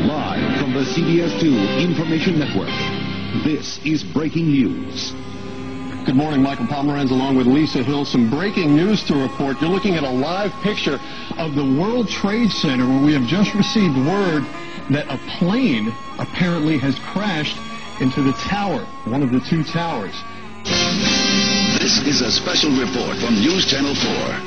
Live from the CBS2 Information Network, this is Breaking News. Good morning, Michael Pomeranz along with Lisa Hill. Some breaking news to report. You're looking at a live picture of the World Trade Center where we have just received word that a plane apparently has crashed into the tower, one of the two towers. This is a special report from News Channel 4.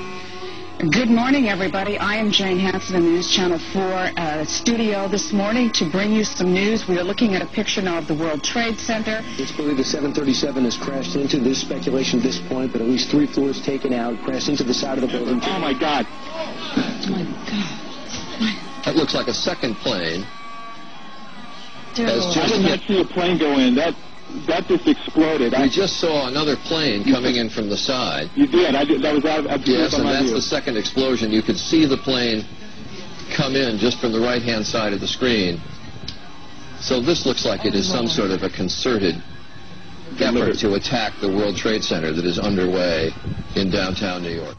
Good morning, everybody. I am Jane Hansen in the News Channel 4 studio this morning to bring you some news. We are looking at a picture now of the World Trade Center. It's believed the 737 has crashed into this speculation at this point, but at least 3 floors taken out, crashed into the side of the building. Oh, my God. Oh, my God. That looks like a second plane. I did not see a plane go in. That just exploded. I just saw another plane coming in from the side. You did. That was out. Yes, and that's the second explosion. You could see the plane come in just from the right-hand side of the screen. So this looks like it is some sort of a concerted effort to attack the World Trade Center that is underway in downtown New York.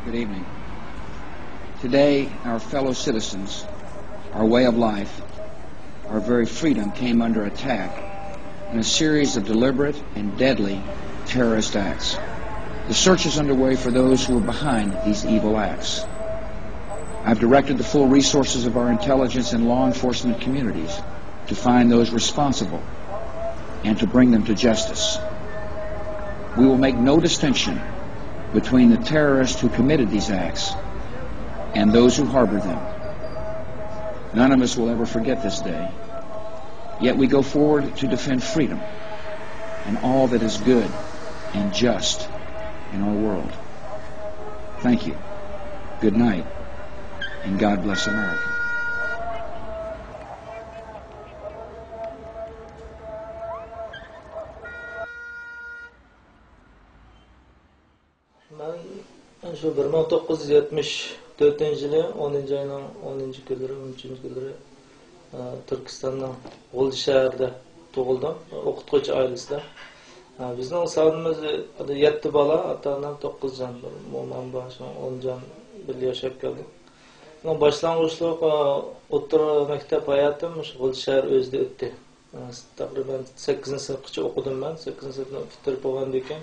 Good evening. Today, our fellow citizens, our way of life, our very freedom came under attack in a series of deliberate and deadly terrorist acts. The search is underway for those who are behind these evil acts. I've directed the full resources of our intelligence and law enforcement communities to find those responsible and to bring them to justice. We will make no distinction between the terrorists who committed these acts and those who harbored them. None of us will ever forget this day. Yet we go forward to defend freedom and all that is good and just in our world. Thank you. Good night, and God bless America. Ben şu 1974 yılı 10. ayının 10. günleri, 13. günleri Türkistan'dan G'olji şehirde doğuldum, okutquchi ailesinde. Bizning sonimiz 7 bola, ota-onam 9 jon, mo'mam bor, 10 jon birga yashab keldik. Bunun boshlang'ich o'rta maktab hayotim G'olji shahar o'zida o'tdi. Taqriban 8-sinfgacha o'qidim men, 8-sinfni bitirib bo'lgandan keyin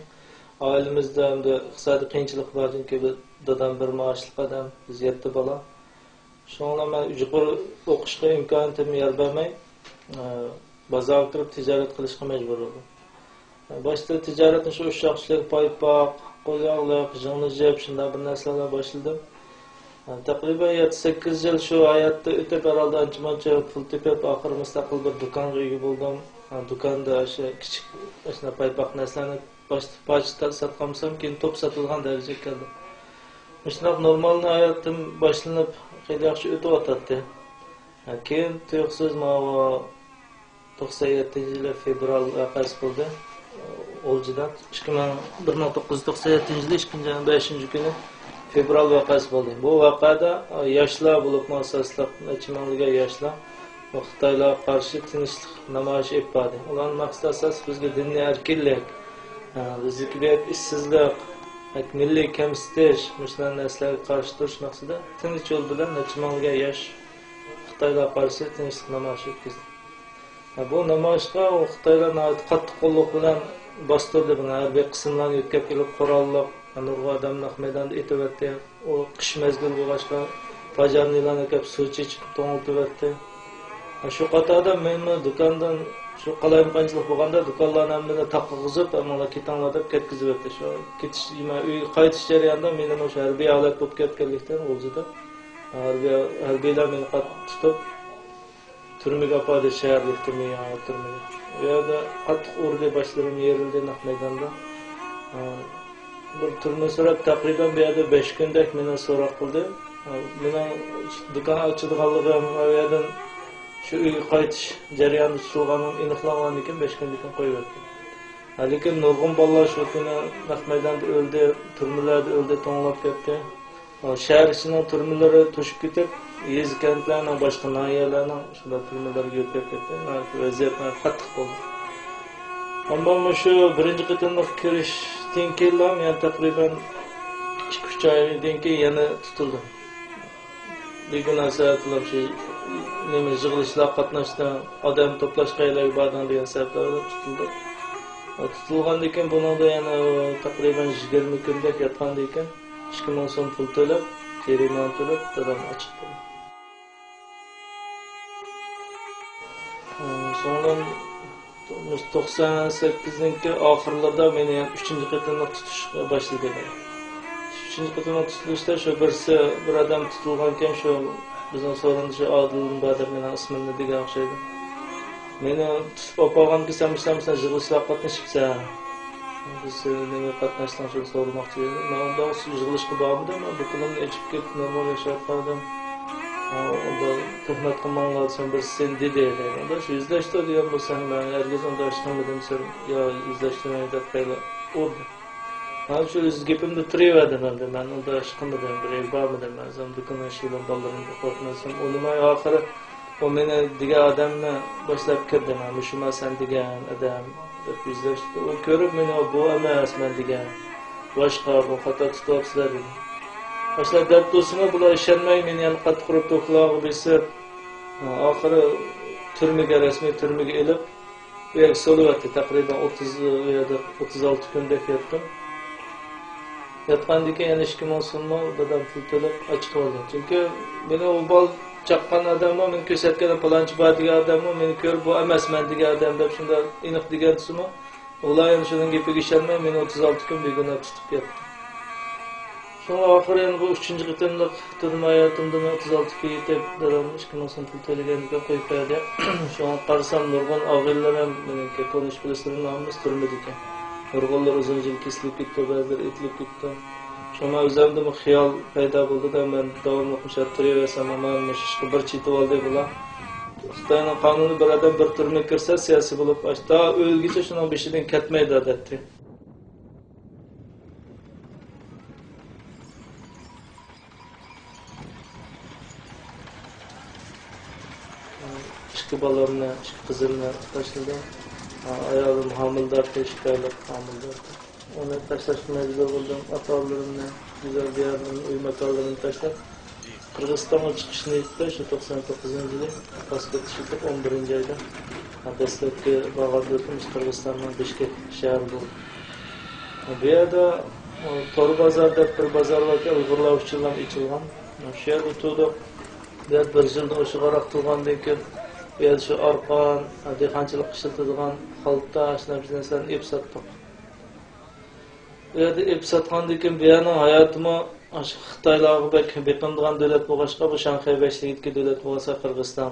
ailemizde hem de iqtisadi qiyinchilik bor chunki dadam bir maoshli odam, biz 7 bola. Shunga men yuqori o'qishga imkoniyatim yer bermay, bozorga kirib tijorat qilishga majbur bo'ldim. Boshda tijoratni shu ushshoqchilik, paypoq, qo'yog'liq, jig'ni-jib shunday bir narsalardan boshladim. Taqriban 7-8 yil shu hayotda o'tib herhalde ancha-muncha pul tepib, oxiri mustaqil bir do'konga ega bo'ldim. Do'konda o'sha kichik o'sha paypoq narsalarni başta satqamsam keyin top satilgan darajaga keldim. Shunday normal hayotim boshlanib, juda yaxshi o'tib o'tdi. Keyin to'xsiz 97-yil fevral voqeasi bo'ldi. O'ljidan 1997 yili 2-5 fevral voqeasi bo'ldi. Bu voqeada yoshlar bo'lib asosliq necha yoshlar Xitoyga qarshi tinchlik namoyish etdi. Ularning maqsadi asos bizga diniy erkinlik, bizdagi ishsizlik, milliy kamsitish, mushlar narsalarga qarshi turish maqsadida tinch yo'l bilan necha yosh Xitoyga qarshi tinchlik namoyish etkazdi. Bu namoyishga Xitoylar qattiq qo'llik bilan bostirdi, harbiy qismlarni yetkazib kelib qurolliq nurg'a odamlar maydonda etyapti. U qish mezgili bo'lg'achqa fajarnilarni kelib suv ichib to'ng'iltyapti. Shu qatorda men do'kondan shu qalayimqanchilik bo'lganda do'konlarni hammasini taqqizib, ammo ketanglar deb ketkizib o'tdi. Shu ketish, uyga qaytish jarayonida meni o'sha harbiy holat bo'lib ketganlikdan o'zida harbiylar meni tutib turmaga oldi, shaharlik turmaga. U yerda qattiq o'rga boshlarim yerildi naq maydonda. Bir turma so'rab taqriban bu yerda 5 kundek meni so'roq qildi. Meni do'kon ochadiganligim va u yerdan shu uyga qaytish jarayonida tutilganim aniqlangandan keyin 5 kundan keyin qo'yib o'tdi. Lekin nurg'un bolalar shu kuni naq maydonda o'ldi, turmalarda o'ldi, to'nglab ketdi. Shahar ichining turmalari to'shib ketib, yezi kentlerinin başka nahiyelerinin şunda türmelerge ötüp ketdi. Vaziyetler qattiq bo'ldi. Ama şu birinci qitimliq kirish tenkellam yani takriben 2-3 aydan keyin yana tutildi. Degan narsalar şey nima yig'ilishlar qatnashdi, odam to'plash qayerlarga borgan degan sabablardan tutildi. Tutilgandan keyin buningda yana takriben 20 kundek yotgandan keyin 2000 so'm pul to'lab, jarima to'lab, dadam chiqdi. So'ngan 98-ningki oxirlarida meni 3-chi qitimliq tutishga boshladim. 3-chi qitimliq tutilishda shu bir odam tutilgan ekan, shu bizning so'rindishi Odil Badir meni ismimni degan o'xshaydi. Meni tutib olganki, sen yig'ilishlar qatnashibsan. Biz nima qatnashdan shu so'ramoqchi edim. Men unda yig'ilishga bormadim, bu kunimni ichib ketib normal yashab qoldim. Onda tuhmat qilmanglar sen bir sen dedi. Onda shu izlashdi degan bo'lsam, men herkes onda ishqilmadim sen yo izlashtirmay deb qayla urdi. Ha shu gapimni turaverdim endi men onda ishqilmadim, bir bormadim. Men ham do'konga ishlayman, bolarimga qo'rqmasam, o'limay oxiri o meni degan odamni boshlab kirdi. Men shuma sen degan odam deb izlashdi. U ko'rib meni bu emas men degan. Boshqa bu xato tutyapsizlar dedi. Başlar deb do'stima bular ishonmay meni yana qattiq urib to'qlog'i besib, oxiri rasmiy turmaga elib, u yerga so'lyapti. Taqriban 36 kundek yotdim. Yotgandan keyin yana 2000 so'mni dadam pul to'lab chiqib oldi. Chunki meni u bol chaqqan odamni men ko'rsatgan palonchi bor degan odamni meni ko'rib bu emas men degan odam deb shunda aniq degan suma, ular ham shuning gapiga ishonmay meni 36 kun begona tutib ketdi. Sonra oxiri bu 3-chi qitimliq turma hayotimda 36 kun yetib, dadam 2000 so'm pul to'laganiga qo'yib qo'yadi. Shuni qarasam nurg'un og'illar ham menga ko'nish bilasizlar nomimiz turmadi ekan. Nurg'unlar uzun yil kesilib ketdi, ba'zilar etilib ketdi. Shoma o'zimda bir xiyol paydo bo'ldi-da, men davomli qo'shib turaversam, men ishga bir chetib oldi bular. Xitoyning qonuni bir odam bir turma kirsa, siyosiy bo'lib, ashta o'lgicha shuning beshidan ketmaydi odatda. İki balamla, iki kızımla taşladım. Ayağım hamildar, teşkilat hamildar. Onu taşlaşmaya güzel buldum. Atalarımla, güzel bir yerden uyumakarlarını taşlar. Kırgızistan'a çıkışını gitti. Şu 99. yılı. Pasport çıktık 11. ayda. Destekli bağırdı etmiş Kırgızistan'ın Bişkek şehri buldu. Bir yerde Toru Bazar'da bir bazar varken Uygurlar uçulan içilgan. Şehir oturdu. Bir yılda uşu qarak tuğandan keyin bu şu arqan, dehqonchilik ishlatadigan xalta, ashuna biz narsalarni ep satdik. Bu yerda ep satgandan keyin bu yerning hayotimi Xitoylarga beqindigan davlat bo'lg'achqa bu Shanxay beshligidagi davlat bo'lsa Qirg'iziston,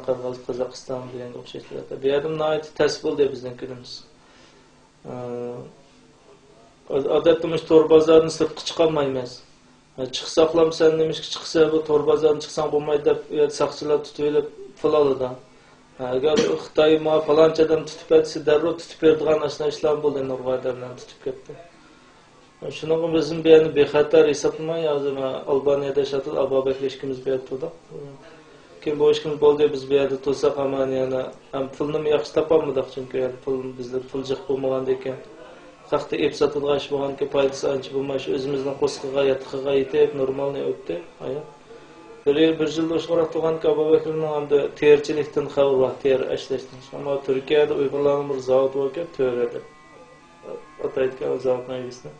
Qozog'iston deganga o'xshaydi. Bu yerda nihoyat ta'sir bo'ldi bizning kunimiz. Odatda biz Tor bozorni sirtqa chiqolmaymiz. Chiqsaqlam sen nimishki chiqsa bu Tor bozorni chiqsang bo'lmaydi deb u yerda saqchilar tutib olib pul oladi. Agar Xitoy ma falonchadan tutib etsa darrov tutib beradigan ashna ishlar bo'ldi, Nurg'aydardan tutib ketdi. Shuning bizim bu yerni bexatar hisoblamay, hozir Albaniyada yashab abobakleşkimiz bu yerda turdi. Keyin bu ishimiz bo'ldi, biz bu yerda tursak ham yana ham pulni yaxshi topolmadik, chunki pul bizda pul jiq bo'lmagandan keyin Saxta ep satılgan iş bo'lgan ki foydasi ancha bo'lmay shu o'zimizning qo'sqiga yatiqiga yetib normalni o'tdi. Hayot. Bir yilda o'shqaroq turgan ki Abubakirning hamda terchilikdan xabar bor, ter ishlashdan. Ammo Turkiyada Uyg'urlarning bir zavod bor ekan, to'rada. Ataytgan zavodning egisini.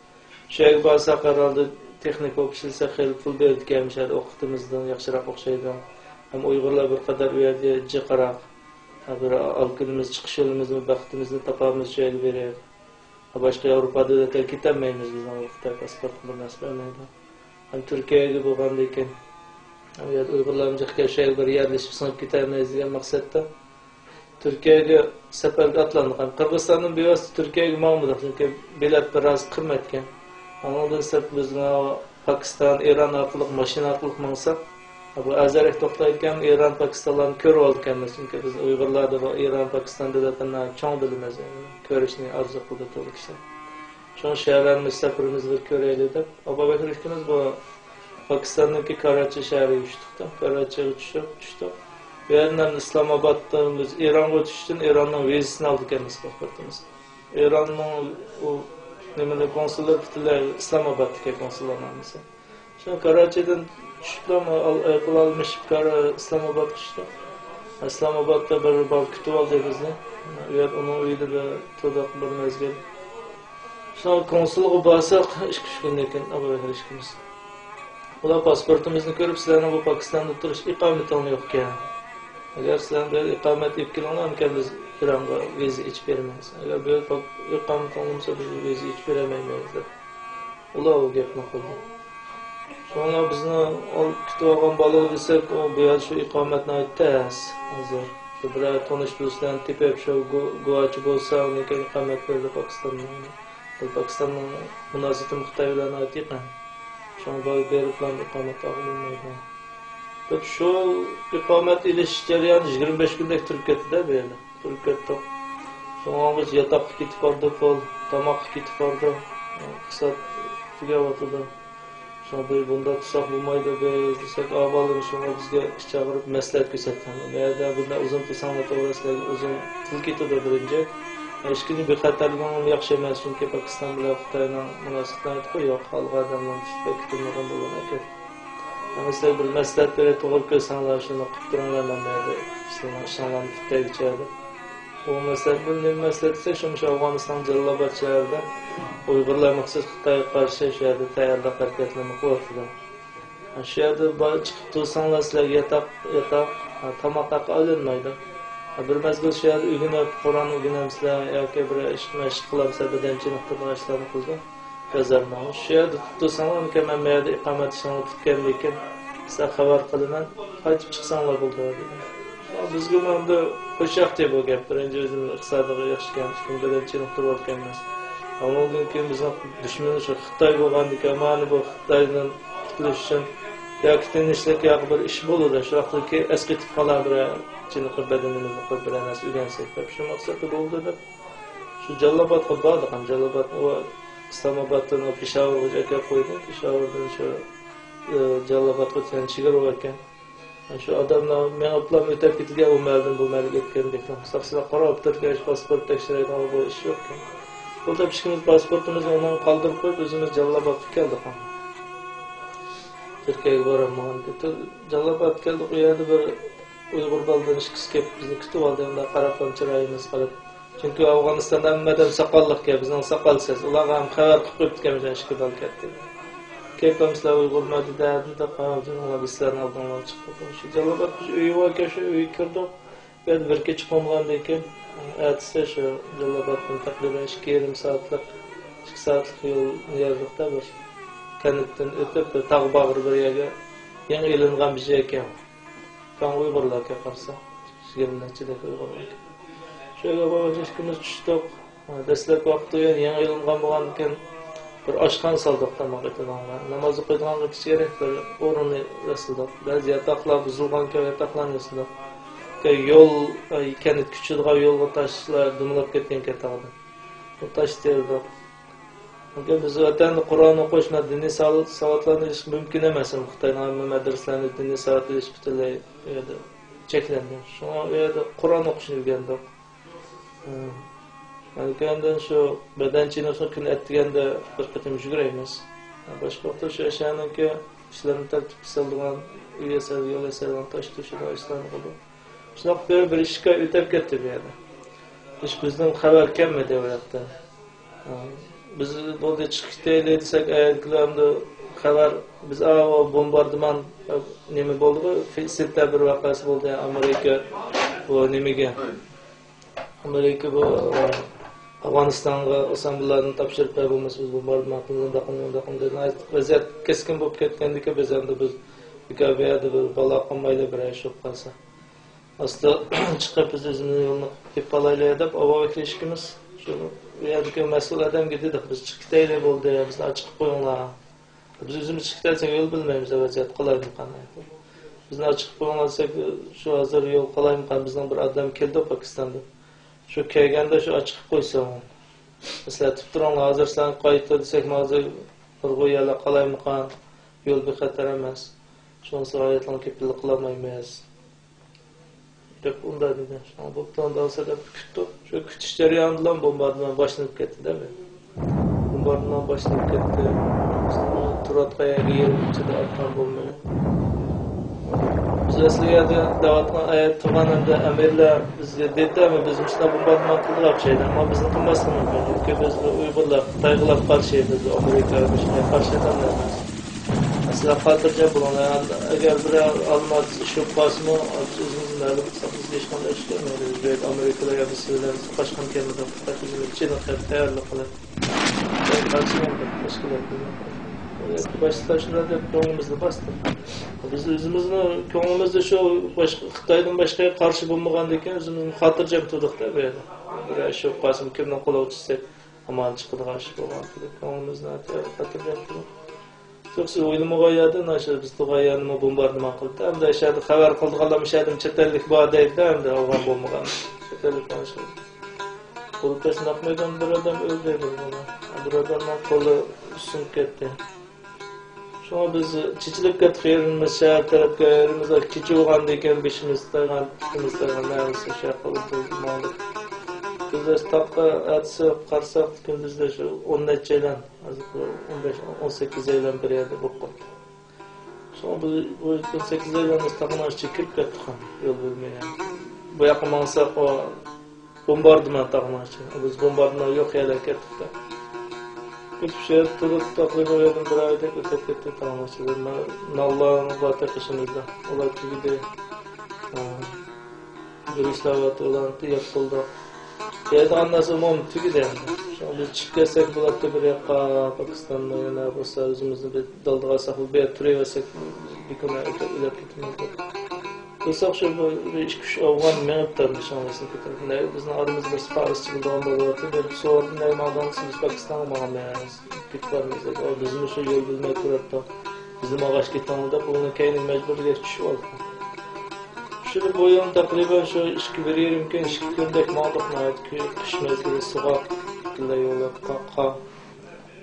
Shu yerga borsa qaraldi, texnik o'qishilsa xil pul berdik-ham, o'qitimizdan yaxshiroq o'xshaydi. Ham Uyg'urlar bir qadar u yerda jiqaroq. Bir alkilimiz, chiqish yo'limizni, baxtimizni topamiz shu yerga beradi. Başka Avrupa'da da gitmeyiz biz Xitoy pasportini nasiblanmaydi. Ham Turkiyaga bo'lgandan keyin ham yerda Uyg'urlarimiz kelishga bir yerlashib sinib ketamiz degan maqsadda Turkiyaga safarga atlandik. Qirg'izistondan bevosita Turkiyaga bormadik, chunki bilet biroz qimmatgan. Ondan so'ng biz Pokiston, Eron orqali mashina orqali mangsak, bu azarek to'xtayotgan Eron, Pokistonlarni ko'rib olganmiz, chunki biz Uyg'urlarda va Eron, Pokistonda da cho'ng bilamiz, ko'rishni orzu qildi to'g'ri kishi. Shu shaharlarni safarimizni ko'raylik deb, Abubakir ikimiz bu Pakistan'daki Karachi şehri uçtuk. Karachi'ye uçtuk. Bu yerden İslamabad'dan biz İran'a uçuştun, İran'dan vizisini aldık kendimiz pasportumuz. İran'ın o nemeli konsullar bittiler, İslamabad'daki konsullarımız. Şimdi Karachi'den uçtuk ama ayaklı almış İslamabad uçtuk. İslamabad'da bir bal kütüp aldı bizni. Onun uydu da tudak bir mezgil. Sonra konsulluğu basak, iş günlükken abone ilişkimiz. Ular pasportumuzni ko'rib, sizlarning bu Pokistonda turish iqomating yo'q ekan. Agar sizlar bir iqomat ib kelganlarmikan biz Ironga viza ichib beramiz. Agar bu iqomating bo'lsa biz viza ichib beramaymiz deb. Ular u gapni qildi. Sonra bizni kutib olgan bola desak, u bu yer shu iqomatni aytdas. Hozir shu bir tonish do'stlarni tepib shu guvochi bo'lsa, unga iqomat berdi Pokistonda. Pokistonning munosabati muhtaviylarni aytgan. Şunu böyle verip lan iqomat alınmaydı. Tabi şu iqomat iliş jarayoni 25 gündek turib ketdi-da bu yerda. Turib ketdi. So'ng biz yotoqqa ketib qoldik, tomoqqa ketib qoldik. Qisqa tugayotdi. So'ng bunda tusoq bo'lmaydi desak, avval shunga bizga ish chaqirib maslahat ko'rsatgan. Bu yerda bunda uzun tilsanglar to'g'risida uzun til ketdi birinchi. Hech kim bexatarligini yaxshi emas, chunki Pokiston bilan Xitoyning munosabatlari yo'q, xalq odamlar tushib kutilmagan bo'lgan ekan. Sizlar bir maslahat berib to'g'ri ko'rsanglar, shuni qilib turinglar dedi. Sizlar ishongan Xitoychada. Bu maslahat esa shu Afg'oniston Jalolobod shahrida Uyg'urlar maxsus Xitoyga qarshi shu yerda tayyorlik harakatlarini qilyaptilar. Shu yerda chiqib tursanglar, sizlarga yotoq, tomoq haqi olinmaydi. Bir mezgil şu yerda o'rganib, Qur'on o'rganamizlar yoki bir ish qilamizlar, badanchilikda bir ishlarni qildi. Gazarman. Shu yerda tursanglar, men bu yerda iqomat ishini tutgan lekin sizlar xabar qilaman, qaytib chiqsanglar bo'ldi dedi. Bizga endi qo'shaq deb bu gap. Birinchi o'zimiz iqtisodiy yaxshigan, ikkinchi badanchilikda bo'lganmiz. Ondan keyin bizning dushman shu Xitoy bo'lgandan mana bu Xitoydan qutulish uchun yoki tinchlik yoki bir ish bo'ladi. Shu vaqtdagi asqitib qolar bir chiniqi badanimizni qo'yib bir narsa o'rgansak deb shu maqsadda bo'ldi deb shu Jalolobodga bordik. Ham Jalolobod va Islomoboddan Peshovarga aka qo'ydi. Peshovardan shu Jalolobodga o'tgan chegara ekan. Shu odamlar men oplam o'tib ketgan umardan bu malga ketgan ekan. Hisobsizlar qarab turgach pasport tekshiraydigan bu ish yo'q ekan. Qo'lda pishkimiz pasportimizni undan qoldirib qo'yib o'zimiz Jalolobodga keldik. Turkiyaga boraman deb Jalolobodga keldik. U yerda bir Uyg'ur baldan ishqisi kelib bizni kutib oldi. Unda qarab chiroyimiz qilib. Chunki Afg'onistonda hammadan soqolliq bizning soqolsiz. Ular ham xabar qilib ketgan ishga dal ketdi. Kepamizlar Uyg'ur madidada qolgan bizlarni oldinga chiqdi. Shu Jalolobod uyga shu uyga kirdik. Bir kecha qolgandan keyin atsa shu Jaloloboddan taqriban 2,5 soatlik 2 soatlik yo'l yerlikda bir kanatdan o'tib tog' bag'ri bir yerga yangi ilingan bir joy ekan. Kan Uyg'urlarga qarsa, 20-chida Uyg'urlar. Şöyle boyunca işkimiz tushdik. Dastlabki vaqtda yangi ilingan bo'lgan ekan bir oshxona saldik tamoq etadiganlar. Namoz o'qiydiganlar kerak bir o'rinni yasaldik. Ba'zi yotoqlar buzilgan yotoqlarni yasaldik. Yo'l kanat kuchadigan yo'lga tashlar dumlab ketgan ketadi. Bu tash terdik. Agar biz vatanda Qur'on o'qishni, diniy savodlanish mumkin emas. Xitoyning madrasalarida diniy savodlanish butunlay cheklangan. Shunga u yerda Qur'on o'qishni o'rgandik. Malkandan shu badanchilikni kun etganda bir qatim yuguramiz. Boshqa vaqtda shu ashaniki ishlarni tartib solgan, yo'l yasalgan tosh to'shida ishlarni qildi. Shunaqa bir ishga o'tib ketdi bu yerda. Ish bizdan xabar kelmadi bu yerda. Biz bo'ldi chiqib desak, ayollarni xabar biz bombardimon nima bo'ldi? Sentabr voqeasi bo'ldi. Amerika bu nimaga? Amerika bu Afg'onistonga asamblelarni topshirib qo'yganmiz. Biz bombardimon qilgan vaziyat keskin bo'lib ketgandiki biz endi biz Ikabiyada bir balo qilmaydi bir ish qilsa. Asli chiqib biz o'zimizni yo'lni qilib qolaylik deb avvalgi ishimiz shu yerdagi mas'ul odamga dedik, biz chiqib bo'ldi, bizni ochib qo'yinglar. Biz o'zimiz chiqib yo'l bilmaymiz, vaziyat qolaymi qanday. Bizni ochib qo'yinglar desak, shu hozir yo'l qolaymi qanday, bizning bir odam keldi Pokistonda. Shu kelganda shu ochib qo'ysa, eslatib turinglar, hozir sizlarni qaytdi desak, hozir bir qo'yalar qolaymi qanday. yo'l bexatar emas. Shunisi hayotlarni kepillik qilmaymiz. Deb unda dedi. Şuna bo'ptondan sadab kutdi. Shu kutish jarayonidan bombardimon boshlanib ketdi, değil bombardimon boshlanib ketdi. Turatqaya yerim ichida otgan bo'lmay. Biz aslida davatdan ayet tumanında amirlar bizga dedimi biz shuna bombardimon qilib şeydi ama bizni qilmasligimiz mumkin. Chunki biz Uyg'urlar Xitoyga qarshi biz Amerikaga shunga qarshi emas. Aslida xotirjam bo'ling. Agar bir olmaz shu qosmo o'zimizni ma'lum qilsangiz hech qanday ish kelmaydi. Biz Amerikaga biz sizlar qashqan kelmadi. Bizning chinni tayyorlik qilib. Başta şurada ko'nglimizni bastı. Biz o'zimizni ko'nglimizda shu Xitoydan boshqa qarshi bo'lmagandan keyin o'zimizni xotirjam turdik-da bu yerda. Bir shu qosim kimdan qo'l o'tsak amal chiqadigan ish bo'lgan. Ko'nglimizni xotirjam turdik. Yoksa o'ylamagan nasha biz tug'ayanni bombardimon qildi. Hamda shahar xabar qildiganlar mishadin chetellik bor deydi, hamda o'g'an bo'lmagan. Chetellik nasha. Qo'lda sinapmaydan bir odam o'ldi bo'lgan. Bir odamning qo'li sinib ketdi. Şuna biz çiçilikka tıkayırımız, şehir tarafga ayırımız, çiçi olğandan keyin beshimiz taygan, tutimiz taygan, neyse şey qilib bo'ldik. Biz taqqa atsa qarsak kunduzda shu 10 nechadan, hozir 15-18 yildan beri yerda bo'lib qoldi. Şuna bu 18 yildan taqqa chekib ketdi ham, yo'l bo'lmagan. Bu yoqqa mansaq o bombardimon taqmachi. Biz bombardimon yo'q yerga ketdik. Küçük şey tutup takriben verdim bir ayda ötep gitti tamamlaştırdım. Nalların batı kışımızda. Olar gibi de bir işlavatı olan yapıldı. Yedi anlasım onu tüki de. Biz çıkıp gelsek bulaktı bir yakka Pakistan'da yana olsa özümüzü bir daldığa saklı bir türe versek bir konu ilerip gitmezdi. Kılsak şu bir iş kuş avgan menip tarmış anlasın ki tarafında. Bizim aramızda bir siparişçi bulduğum buluyordu. Bir sorun neyim aldığımız biz Pakistan'a mağamayız. Gitvarmıyız. Bizim şu yol bilmek kurardı. Bizim ağaç gitmemizde bunun keynin mecbur geçmiş oldu. Şimdi bu yılın takriben şu işki veririm ki işki gündek mağduk nayet ki kış mezgili sığa gittiler yola kakka.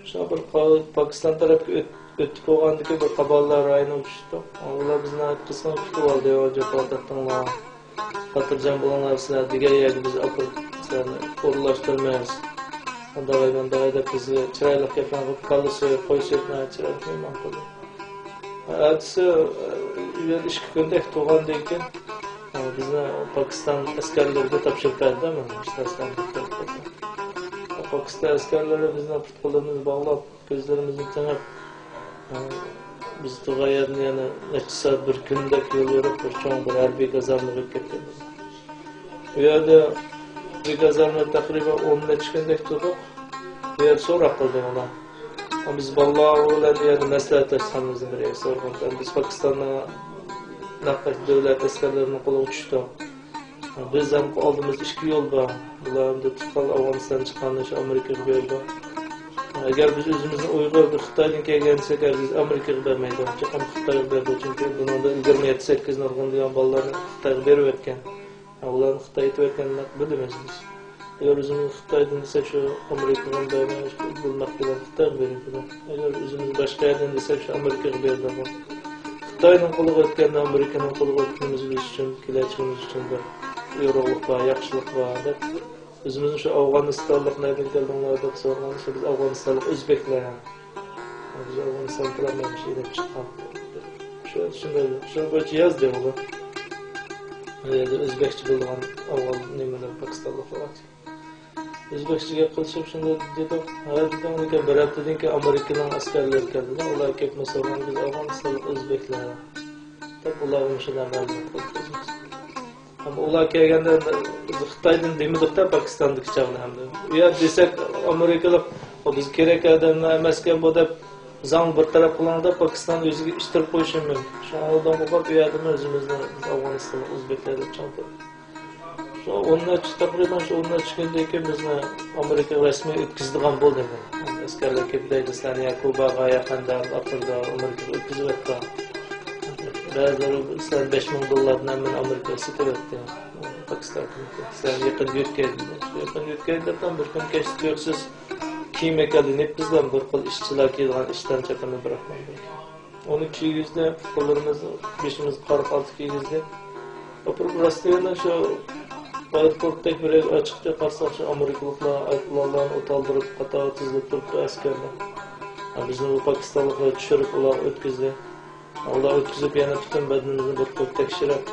Şimdi bir Pakistan tarafı ötüp olğandaki bir qaballar rayına uçuştu. Onlar bizden kısmı tutup aldı önce Pakistan'la. Hatırcan bulanlar sizler diğer yerde biz akıl sizlerle uğurlaştırmayız. Dağayda bizi çıraylık yapan kalı suyu koy sütmeye çıraylık meyman kıldı. Ertesi işki gündek tuğandayken bizden Pakistan askerleri de tapşırtaydı değil mi? İşte Pakistan askerleri bizden pırtkollarımızı bağlayıp gözlerimizi tanıp biz tuğayadın yani neçse bir gündek yol yorup bir çoğun bir harbi gazarmığı kettirdi. Bu yerde bir gazarmığı takriben 10 neçkindek tutup bu yer sonra kıldı ona. Biz vallahi öyle yani mesleğetaşlarımızın bir yer sorgun. Biz Pakistan'da nakkaş devlet askerlerinin kolu uçtu. Biz hem aldığımız işki yol var. Bunlar hem de tutkal Afganistan'dan çıkanlar Amerika'ya verdi. Eğer biz özümüzün Uygur bir Xitoydan kelgensek, biz Amerika'ya vermeydi. Çıkan Xitoy'a verdi. Çünkü bunun da 28 nurgun diyen ballarını Xitoy'a verip etken. Onların Xitoy'a etkenler bilmemiz biz. Eğer özümüz Xitoy'dan desek şu Amerika'dan vermeyiz, bulmak bilen Xitoy'a verip bilen. Eğer özümüz başka yerden desek şu Amerika'ya verdi. Xitoy'dan kolu etkenle Amerika'nın kolu etkenimiz için, kileçimiz için bir yoruluk var, yaxşılık var. Özümüzün şu Afganistanlık neyden geldiğinler de sorğan, biz Afganistanlık Özbekler yani. Biz Afganistan kılamaymış edip çıkan. Şöyle böyle yazdı ya bu. Özbekçi bulduğun Afgan nemeler Pakistanlık var. Özbekçiga qilishib shunda dedim, ha dedim, unaqa barat dedim ki Amerikadan askerler keldi. Ular ketma sorgan biz Afganistonlik O'zbeklar. Deb ularni shundan ma'lum qildik. Ama ular kelganda Xitoydan demadikda Pokistondagi chog'da hamda. U yer desak Amerikalik biz kerak odamlar emaskan bu deb zang bir taraf qilganda Pokiston o'ziga ishtirib qo'yishi mumkin. Shundan qo'rqib u yerda o'zimizni Afg'oniston O'zbeklar deb chaqirdik. Şu onlar takriben şu onlar çıkınca ki bizne Amerika resmi ötküzdüğün bol dedi. Askerler kepideydi saniye Kuba'a yakında Afrika'da Amerika ötküzü etti. Bazıları sen $5,000 hemen Amerika'ya sıkır etti. Pakistan'da. Sen yakın yutkeldi. Yakın yutkeldi tam bir gün geçti yoksa kiyime geldi. Ne bizden bir kol işçiler geldi işten çakını bırakmadı. 12:00'de kollarımız, başımız qarıq altı kiygizdi. Oturup Rossiyadan şu aeroportdaki bir açıkça qarsak şu Amerikalıklar ayıplarlarını otaldırıp, qatağa tizilip turibdi askerler. Bizni bu Pakistanlıklar tushirib ular o'tkazdi. Ular o'tkazib yana butun badanimizni bir qo'yib tekshirib,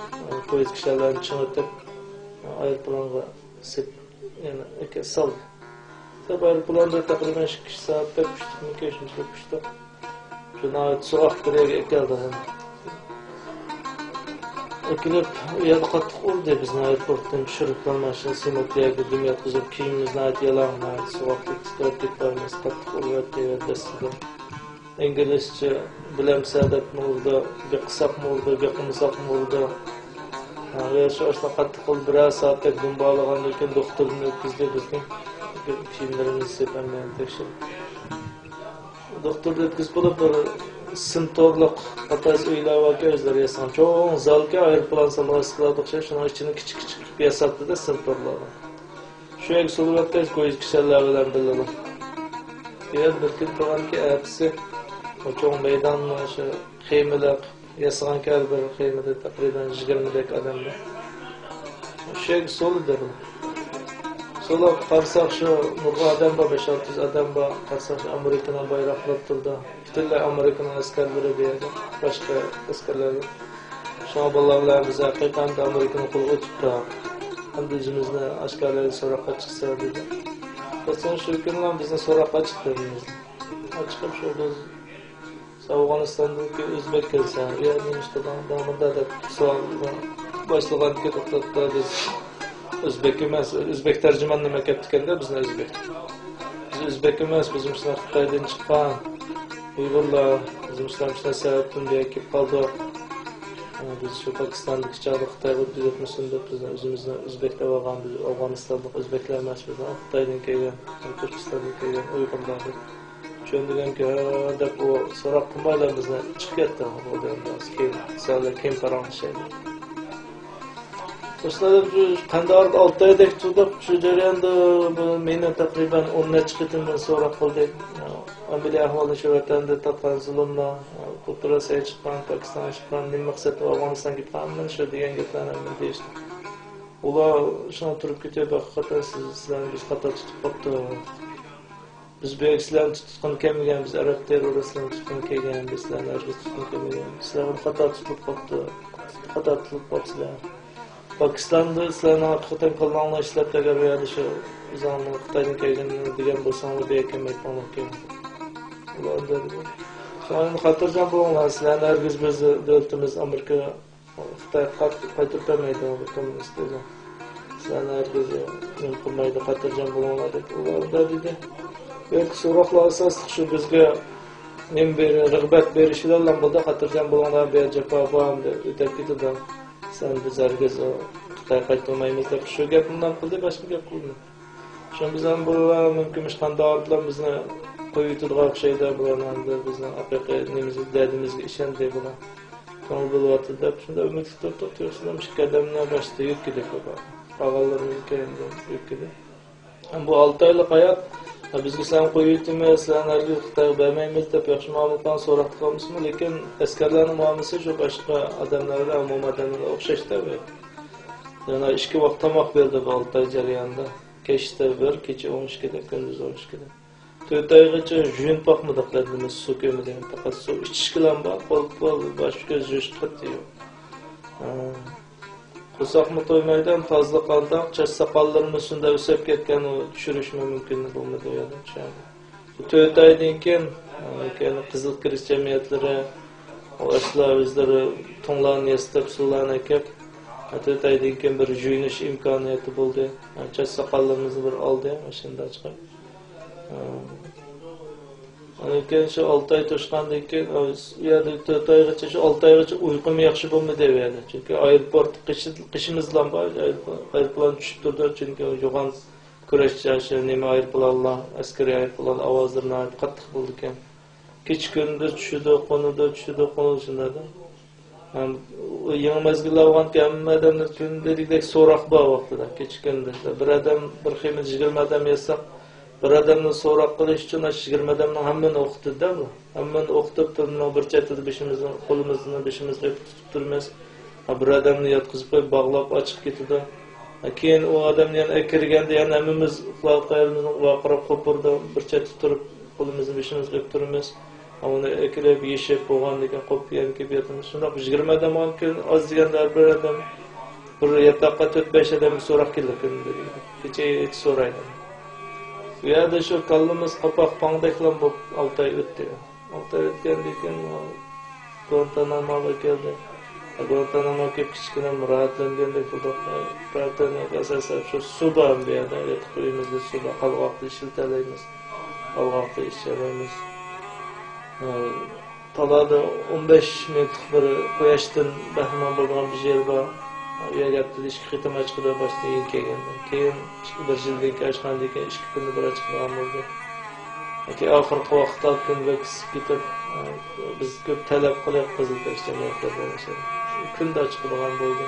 poyezd kishilarni ching'itib, aeroplanga sep yana soldi. Tabi aeroplanda taqriban 2 soatda pishdik. Shuna so'roq kiriga keldi. Ekilib, yerda qattiq urdi bizni aeroportdan tushirib qolmashin, Simotyaga dum yotqizib, kiyimimizni yalanma, so'roqda titrab ketamiz, qattiq uryapti dastida. İngilizce bilemsa deb urdi, bir qisaq urdi, bir qimsaq urdi. Ve şu aşağı qattiq qilib bir soatda dum bog'lagandan keyin doktorni o'tkazdi bizning kiyimlarimizni sepamdan tekshirib. Doktor o'tkazib bo'lib bir sintorliq qatas uylarga o'zlari yasan. Cho'ng zalga aeroplan salonasiga o'xshash shuni ichini kichik yasatdi-da sintorlar. Shu yerga suratda qo'yish kishilar bilan bilaman. Eğer bir kun to'g'anki apsi cho'ng maydonni shu xiymalar yasagan kar bir xiyimada taqriban 20 dek odamlar. Shu yerga soldi. Sola qarsak şu adam var, 500 adam var, qarsak Amerika'nın bayrakları turda. Butunlay Amerika'nın askerleri bir yerde, başka askerler. Şu abalarlar bize hakikaten de Amerika'nın kolu ötüptü. Hem de cümizde askerleri sorakla çıksa dedi. Geçen şu günler bizden sorakla çıktı. Çıkıp şu biz Afganistan'daki Özbek gelsen, yani işte damında da sual başlayan ki doktorda biz Özbek emas, Özbek tercüman nima ketganda bizni Özbek. Biz Özbek emas, bizim sizlar Xitoydan chiqqan Uyg'urlar, bizim sizlar sababdan kelib qoldik. Biz shu Pokistondagi chog'da Xitoyga o'tib deb biz o'zimizni O'zbek deb olgan, biz Afg'onistonlik O'zbeklar emas, biz Xitoydan kelgan, Turkistondan kelgan Uyg'urlar. Tushundiganki, deb u so'roq qilmaylar bizni chiqib ketdi. Bu yerda kim qarang'i Dostlar, Qandarda 6 oydek turib, shu jarayonda meni taqriban 10 chiqitimdan so'roq qildik. Amaliy ahvolni shu vatanda topgan zulmlar, Rossiya chiqqan, Pokiston chiqqan, nima maqsadda Afg'onistonga chiqqanman shu degan gaplarni deyishdi. Ular shuna turib ketib, haqiqatan sizlarni biz xato tutib qoldik. Biz O'zbekiston tutqun kelmagan, biz arab terroristlarni tutqun kelgan, bizlarni tutqun kelmagan. Sizlarni xato tutib qoldik. Xato tutib qolibsizlar. Pakistan'da sizlarni haqiqatan qo'llangan ishlab tayyorlaydi shu bizning Xitoydan kelganini degan bo'lsangiz bekim aytmoqchi kerak. Ular dedi. Shuni xotirjam bo'linglar, sizlarni hargiz biz davlatimiz Amerika Xitoy qaytib bermaydi bu kommunistlar. Sizlarni hargiz qilmaydi, xotirjam bo'linglar deb ular dedi. Yo'q, so'roqlar asosida shu bizga men rag'bat berishlar bilan bo'ldi, xotirjam bo'linglar, bu javob deb ta'kidladim. Sen biz herkes Xitoy qaytmaymiz deb shu gapimdan qildi, boshqa gap qildi. Shun bizdan bular mumkinmish qanday bilan bizni qo'yib turgan o'xshaydi, bularni bizni haqiqiy nimizga dadimizga ishondi bular. To'g'ri bo'lyapti deb shunda umid tutib turishdim, shu qadamni boshda yukidi ko'p. Avvallarimiz keldi, yukidi. Bu 6 oylik hayot bizga sen qo'yibdimi, sizlarga Xitoy bermaymiz deb yaxshi muomala qilgan so'roq qilamiz-mi? Lekin askarlarning muomalasi shu boshqa odamlarga, umuman odamlarga o'xshashda. Yana ishga vaqt tomoq berdi bu 6 oy jarayonida. Kechda bir, kecha 12da, kunduz 12da. 4 oygacha juyun boqmadik dedimiz, suv ko'madigan, faqat suv ichish bilan qo'l boshqa jush qildi yo'q. Qusaqmi to'ymaydan tozliq qoldi, chash soqollarimiz shunda o'sib ketgan, u tushirish mumkin bo'lmadi yo'q. 4 oydan keyin qizil kirish jamiyatlari, o'slar o'zlari to'nglarni yastab suvlarni ekib, 4 oydan keyin bir juyinish imkoniyati bo'ldi. Chash soqollarimizni bir oldi, shunda chiqib. Lekin shu 6 oy to'shqandan keyin yerda 4 oygacha shu 6 oygacha uyqum yaxshi bo'lmadi deydi. Chunki aeroport qishimizdan bor, aeroplan tushib turdi, chunki yo'g'on kurashchi nima aeroplanlar, askariy aeroplan ovozlarini qattiq bo'ldi ekan. Kech kunduz tushdi, qo'nidi shundada. Yangi mazgillar olgan hammadan kundalik so'roq bor vaqtida, kech kunduz. Bir odam bir xiymat 20 odam yasaq bir odamni so'roq qilish uchun 20 odamning hammani o'qitdi-da bu. Hammani o'qitib turib, bir chetida beshimizni, qo'limizni beshimizga tutib turmiz. Bir odamni yotqizib qo'yib, bog'lab ochib ketdi. Keyin u odamni yana kirganda yana hammamiz uxlab vaqirab qo'pirdi, bir chetda turib, qo'limizni beshimizga qo'yib turmiz. Uni ekilib yeshib bo'lgandan keyin qo'yib yana kelib yotamiz. Shundoq 20 odam olib oz deganda bir odam bir yotoqqa 4-5 odam so'roq keldi kunda. Kecha so'raydi. Bu yerda shu kallamiz qapoq pangdaklan bo'lib 6 oy o'tdi. 6 oy o'tgandan keyin Guantanamoga keldi. Guantanamoga kelib kichkina murojaatlandandek bo'ldi. Murojaatlarga asosan shu suba bu yerda qo'yimizda suba qalg'oqni ishiltalaymiz. Qalg'oqni ishlaymiz. Talada 15 metr bir quyoshdan bahmon bo'lgan bir yer bor. U yerga ishga qitima chiqdi boshdan kelganda. Keyin bir yildan keyin ochgandan keyin 2 kunni bir chiqgan bo'ldi. Keyin oxirgi vaqtda kunga kisib ketib, biz ko'p talab qilib qizil tashlanayotgan bo'lsa, kunda chiqadigan bo'ldi.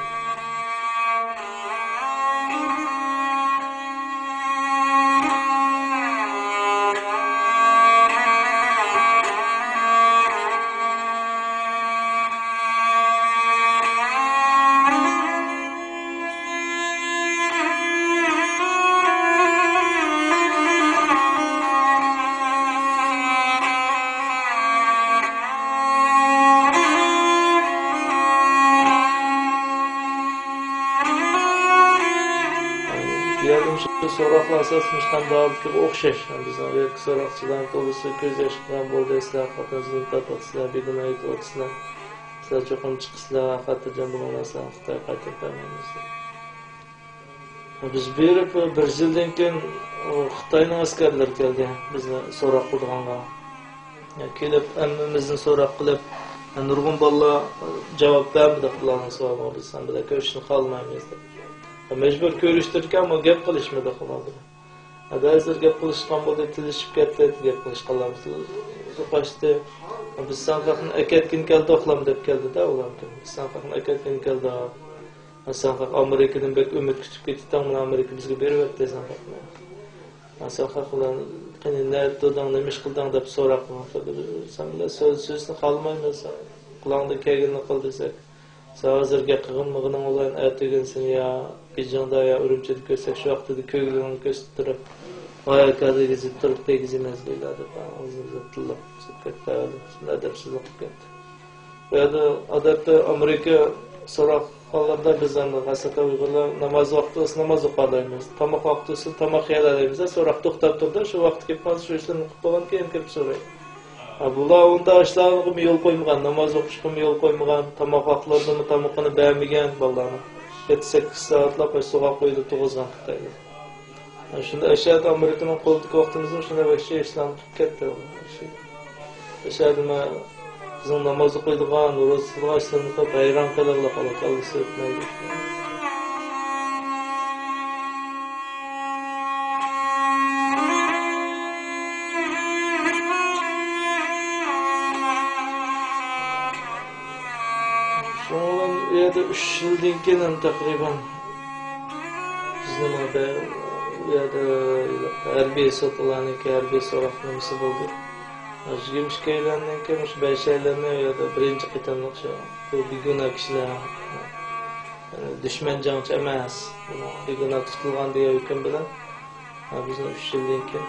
So'roqlar asosan qanday o'xshash. Bizning bu so'roqchilar to'g'risi ko'z yosh bilan bo'ldi, sizlar xotiningizni topasizlar, begunoylik o'tsizlar. Sizlar cho'qim chiqsizlar, xotirjam bo'linglar, Xitoy qaytib kelmaymiz. Biz berib bir yildan keyin Xitoyning askarlari keldi, bizni so'roq qilganga. Kelib hammamizni so'roq qilib, nurg'un bolalar javob bermadi ularning savoliga, biz ham bilan ko'rishni xohlamaymiz deb. Mecbur ko'rishtirgan ama gap qilishmadi qiladi. Hozir gap qilishgan bo'ldi, tilishib ketdi, gap qilishganlarimiz qo'shdi. Biz sanqaqni akatkin keldi, uxlam deb keldi-da ular. Sanqaqni akatkin keldi. Sanqaq Amerikadan bek umid kutib ketdi, mana Amerika bizga beribdi sanqaqni. Sanqaq bilan qani nima nima ish qilding deb so'rab qoldi. Sen bilan so'zni qolmaymiz. Qulog'da kelganini qil desak. Hozirga qilgan olan ertegensin ya Pijanda ya Urumchida ko'rsak shu vaqtida ko'nglimni ko'rsatib turib, oyaqlarga gezib turib tegizimiz bo'ladi. O'zimizni tillab ketdi. Shunday deb sizlar qilib ketdi. Bu yerda odatda Amerika so'roq qilganda biz ham g'asata uyg'urlar namoz vaqtida namoz o'qiymiz. Tomoq vaqtida tomoq yeyalaymiz. So'roq to'xtab turdi, shu vaqt kelib qolsa shu ishlarni qilib bo'lgan keyin kelib so'raydi. Bular unda ishlarga yo'l qo'ymagan, namoz o'qishga yo'l qo'ymagan, tomoq vaqtlarida tomoqni bermagan bolalarni 7-8 soatlab suga qo'ydi to'g'izgan Xitoyda. Shunda ashad Amerikaning qo'ldagi vaqtimizni shunda vaqtcha ishlar qilib ketdi. Ashadma bizning namoz o'qiydigan, ro'za tutadigan ishlarni qilib bayram qiladilar, Alloh o'tmaydi. Ya da 3 yıldan keyin takriban bizning orada ya da harbiy so'tlarniki harbiy so'roqnomasi bo'ldi. 20 yildan keyin shu 5 yillarni ya da birinchi qitimliq shu begona kishilar dushman jangchi emas, begona tutilgan degan hukm bilan bizning 3 yildan keyin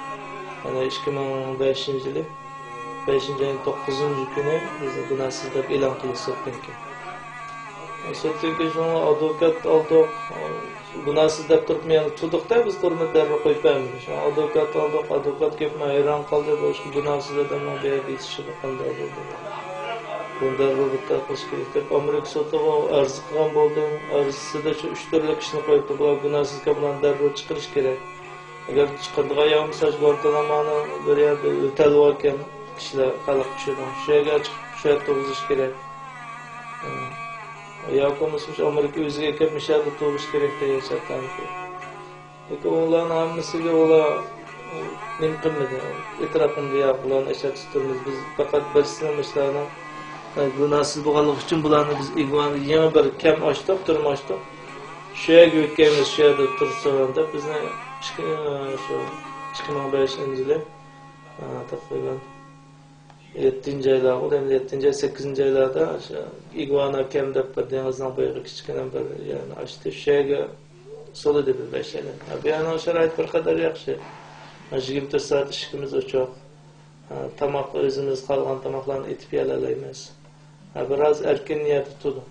ana 2005-yil 5-oyning 9-kuni bizni gunohsiz deb e'lon qilishdi. Sotdagi shuni advokat oldik, gunohsiz deb turibman, tutdiqda biz turmada darrov qo'yib beramiz. Advokat oldik, advokat kelib hayron qoldi, bu gunohsiz odamning bu yerga yetishishini qanday bo'ldi. Bunda robotlar qilish kerak deb Amerika sotiga arz qilgan bo'ldi. Arzida shu 3 turli kishini qo'yibdi, bular gunohsizga bilan darrov chiqarish kerak. Agar chiqadigan yo'q, misol Guantanamoni bir yerda o'talib olgan kishilar xalq tushirgan, shu yerga chiqib shu yerda to'g'izish kerak. Yo'qmish Amerika o'ziga kelib mishada to'g'ish kerak degan shartlarni. Lekin ularning hammasiga ular nim qilmadi. E'tirofimda yo'q, ularni ishlatib turibmiz. Biz faqat bir sinflarni gunohsiz bo'lganligi uchun bularni biz yana bir kam ochdik, turma ochdik. Shu yerga o'tganmiz, shu yerda tursin deb bizni shu 2005-yili taqriban 7-oylar bo'ldi. Endi 7-8-oylarda o'sha iguana kem deb bir dengizdan bo'yiga kichkina bir yani ochdi. O'shaga so'li deb bashlaydi. Bu yana sharoit bir qadar yaxshi. 24 soat ishimiz ochiq. Tomoq o'zimiz qolgan tomoqlarni etib yalalaymiz. Biroz erkin niyat tutdi.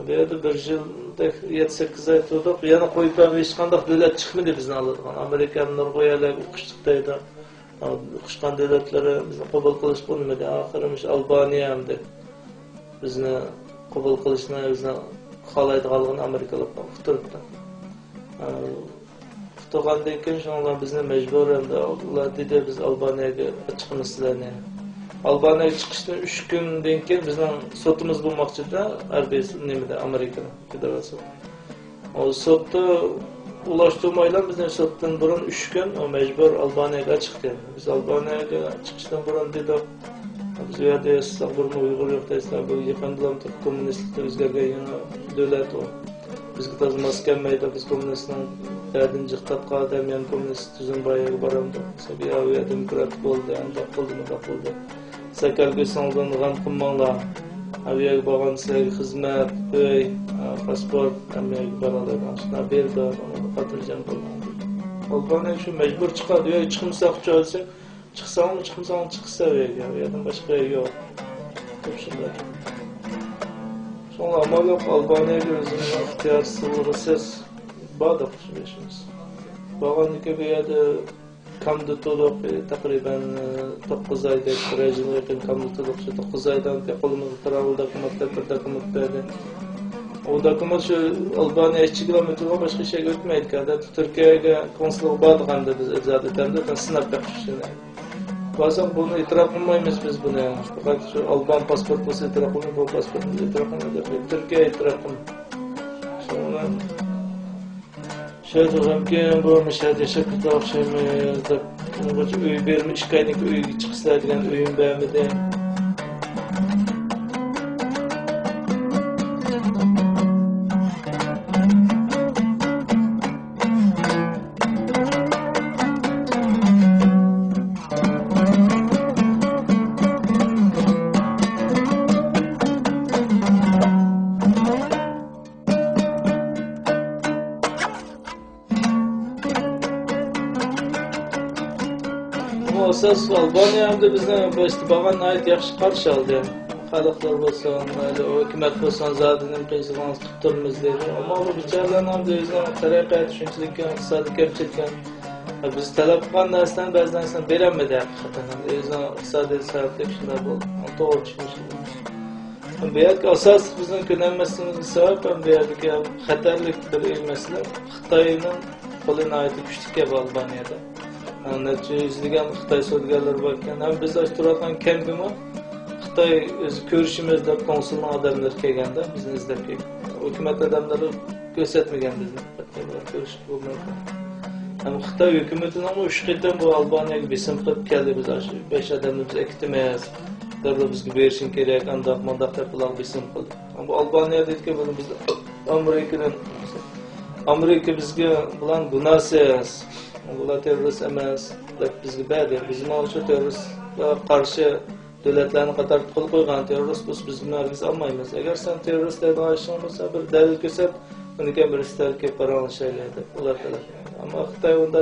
Bu yerda bir yilda 7-8 oy turdik. Yana qo'yib hech qanday davlat chiqmadi bizni oladigan. Amerikaning qo'yalar o'qishdiqda o'qishgan davlatlari bizni qabul qilish bo'lmadi. Oxirimiz Albaniya hamda bizni qabul qilishni o'zini xohlaydiganligini amerikaliklar uqtiribdi. Uqtirgandan keyin shunlar bizni majbur hamda ular dedi biz Albaniyaga chiqamiz sizlarni. Albaniyaga chiqishdan 3 kundan keyin bizning sotimiz bo'lmoqchida nimada Amerika federatsiyasi. O sotni ulaştırmayla bizning sotdan burun 3 kun majbur Albaniyaga chiqdi. Biz Albaniyaga chiqishdan burun dedik biz u yerda yashasaq bir Uyg'ur yo'q deslar bu yaqindan kommunistlikka o'zgargan davlat o. Bizga to'g'ri mos kelmaydi biz kommunistning dardinchi qatqa odam ham kommunist tuzum boyaga boramdi. Sabiya u yerda demokrat bo'ldi, anda qo'ldi. Sakarga songan g'am qilmanglar. Aviyaga borgan sizlarga xizmat, uy, pasport, aviyaga boradigan shuna berdi, uni xotirjam bo'lgan. Albaniya shu majbur chiqadi, yo'q chiqmasak cho'lsa, chiqsam chiqsa uyaga, u yerdan boshqa yo'q. Deb shunday. Sonra amal yo'q, Albaniyaga o'zimiz ixtiyorsiz bordik shu ishimiz. Borgandan bu yerda kamda to'liq taqriban 9 oyda rejim yaqin kamda to'liq 9 oydan qo'limizga travel dokument berdi. O dokument shu Albaniya ichiga boshqa shayga o'tmaydi. Turkiyaga konsullik borganda biz izodatlarda sinab taqishini. Bazen bunu itiraf qilmaymiz biz buni. Faqat shu Alban pasport bo'lsa itiraf qilmaymiz, bu pasportni itiraf qilmaymiz. Turkiya itiraf qilmaydi. Shundan Şöyle bu müşahede şekilde okşayımız da uy vermiş kaynak uy çıkışlar diyen uyum beğenmedi. Asas Albaniya hamda bizni bo'lgan ait yaxshi qarshi oldi. Xalqlar bo'lsin, hukumat bo'lsin, zodining qiyinchiligini tutib turmiz dedi. Ammo bu bichalarning ham o'zining taraqqiyot tushunchiligi, iqtisodiy kamchilikdan biz talab qilgan narsadan ba'zi narsalarni berolmadi haqiqatan. O'zining iqtisodiy sababli shunday bo'ldi. To'g'ri tushunishimiz. Bu yerga asos bizning ko'nammasligimiz sabab ham bu yerga xatarlik bir masala Xitoyning qo'lini aytib kuchli Albaniyada. Yüzlügen Xitay sözgərlər varkən, hem biz açtıratan kəmbimi Xitay özü görüşümüzdə konsulun adamlar kelgəndə bizni izlep kelgən. Hükümet adamları göstərməyən bizni. Görüşüb olmayın. Hem Xitay hükümetinin ama 3 qitim bu Albaniyaga besim qilib keldi biz 5 adamni biz ekitimiz. Darla bizga berishing kerak, andaq deb besim qildi. Bu Albaniya deydi bunu biz Amerika bizga bilan gunohsiz. Ular terörist emas deb bizga berdi. Bizim o'sha teröristga qarshi davlatlarni qator qo'l qo'ygan terörist biz nargiz olmaymiz. Agar sen teröristlarni olishing bo'lsa bir dalil ko'rsat, unga bir istalki paranglashaylar deb ular talab. Ammo Xitoy unda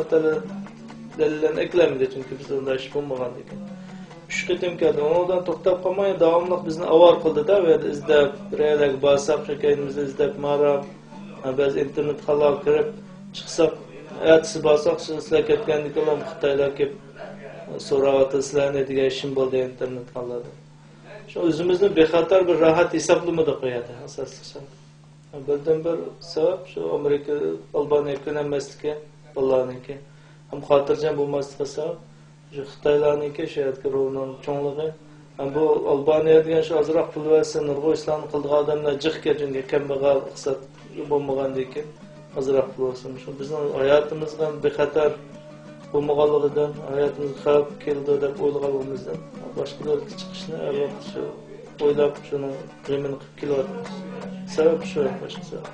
dalillarni eklamadi, chunki biz unda ish bo'lmagan ekan. 3 qitim keldi. Ondan to'xtab qolmay davomli bizni avar qildi-da, va izlab realak bosib, shakayimizni izlab marab, biz internet halol kirib chiqsak Ertesi basak sizler ketkendik olam Xitaylar kelib so'rayapti sizlarni degan ishim bo'ldi internet qiladi. Shu o'zimizni bexatar bir rohat hisoblamadik qo'yadi asosiysi. Bildim bir sabab shu Amerika Albaniya ko'namasligi bularniki. Ham xotirjam bo'lmasligi sabab shu Xitoylarniki shu yerga rovning cho'ngligi. Ham bu Albaniya degan shu ozroq pul versa nurg'un ishlarni qilgan odamlar jiqga junga kambag'al iqtisod bo'lmagandan azroq bo'lsin. Shu bizning hayotimizga bexatar bo'lmaganligidan, hayotimizga xavf keldi deb o'ylaganligimizdan boshqalarga chiqishni albatta shu o'ylab shuni remin qilib kelyapmiz. Sabab shu boshqa sabab.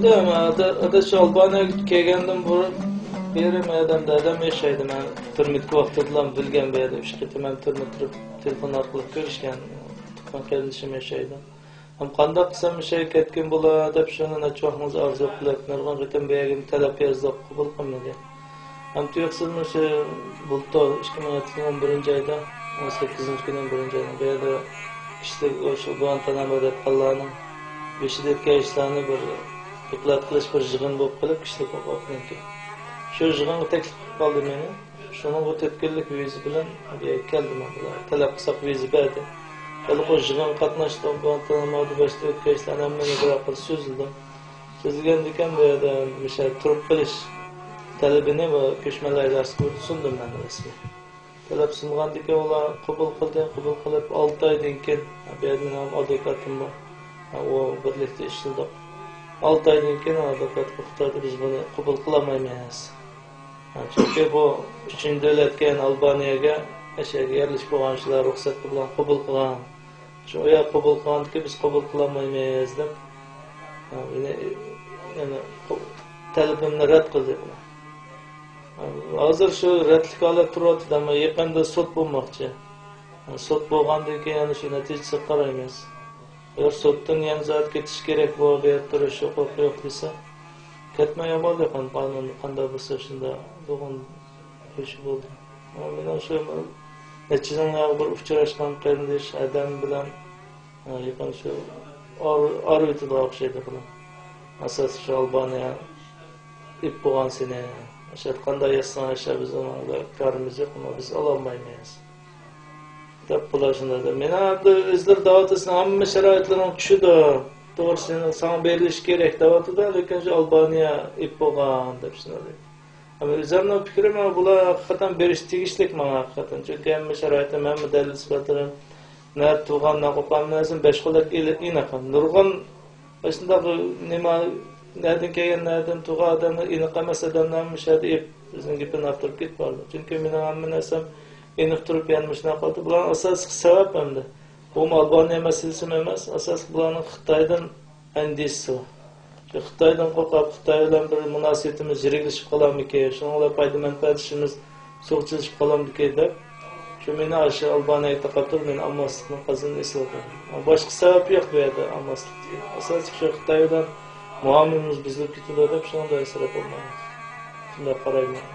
bo'ldi, ada shu Albaniyaga kelgandan beri adam yashaydi. Men turmitga vaqtida bilgan bu yerda 3 qitim ham turmit turib telefon orqali ko'rishgan. Tuqqan qarindishim yashaydi. Ham qanday qilsam shay ketgan bo'ladi deb shuni nachvaqimiz arzu qilib, nurg'on qitim bu yerga talab yazib qabul qilmagan. Ham tuyuqsizmi shu bulto 2011-oyda 18-kunning 1-oyida bu yerda ishlar o'sha Guantanamo deb qolganning 5-ga ishlarni bir to'plab qilish bir yig'in bo'lib qilib ishlar qo'ymoqchi. Shu yig'inga taklif qildi meni. Shuni bu tepkillik viza bilan keldim. Talab qilsak viza berdi. Hali yig'in qatnashdim. Guantanamoda boshqa o'tkazishlarni hammaga bir so'zildim. So'zilgan ekan bu yerda o'sha turib bilish talabini va ko'chmalarga sundim men rasmiy. Talab sungandan ular qabul qilib 6 oydan keyin bu yerda ham advokatim bor. O birlikda ishladik. 6 oydan keyin advokat Xitoyda biz buni qabul qilmaymiz. Chunki bu uchinchi davlatga Albaniyaga ashyaga yerlashib bo'lganlar ruxsat bilan qabul qilgan. Shu oyoq qabul qilganki biz qabul qilmaymiz deb yana talabimni rad qildi. Hozir shu radlik holat turadi, ammo yaqinda sud bo'lmoqchi. Sud bo'lgandan keyin yana shu natijasiga qaraymiz. Agar suddan yana zot ketish kerak bo'lib, bu yerda turish huquqi yo'q desa, ketmay bo'ldi, qonun qanday bo'lsa shunda bo'lgan ish bo'ldi. Men shu nechidan bir uchrashgan qarindosh adam bilan yaqin shu orbitida o'xshaydi bular. Asosiy shu Albaniya ip bo'lgan seni o'sha qanday yassan biz ularga karimiz yo'q, biz ololmaymiz. Deb bulaşında men hadi izler dağıtısın hamma sharoitlarni tushudi. To'g'risini sana berilish kerak da'vatida, lekin Albaniya ip bo'lgan deb tushunadi. Ama o'zimning fikrim bular haqiqatan berish tegishlik menga haqiqatan. Chunki hamma sharoitim, hamma dalil sifatlarim nar tug'andan qo'rqamdan 5 qo'lak inaqam. Nurg'on shunday nima nereden kelgan nereden tug'adan inaqamas odamdan mishadi ip bizning gapini aftirib ketib. Chunki mening hamma narsam eniq turib yanmishdan qoldi. Bular asosiy sabab hamda. Bu Albaniya masalasi emas, asosiy bularning Xitoydan andisi. Xitoydan qo'rqib, Xitoy bilan bir munosabatimiz yiriklashib qolamiki, shuningdek foyda manfaatimiz so'qchilishib qolamiki deb, shu meni o'sha Albaniyaga taqatur men almaslikni qazini esladim. Boshqa sabab yo'q bu yerda almaslikka. Asosiy shu Xitoy bilan muomalamiz buzilib ketdi deb shunday sabab bo'lmaydi. Shunday qarayman.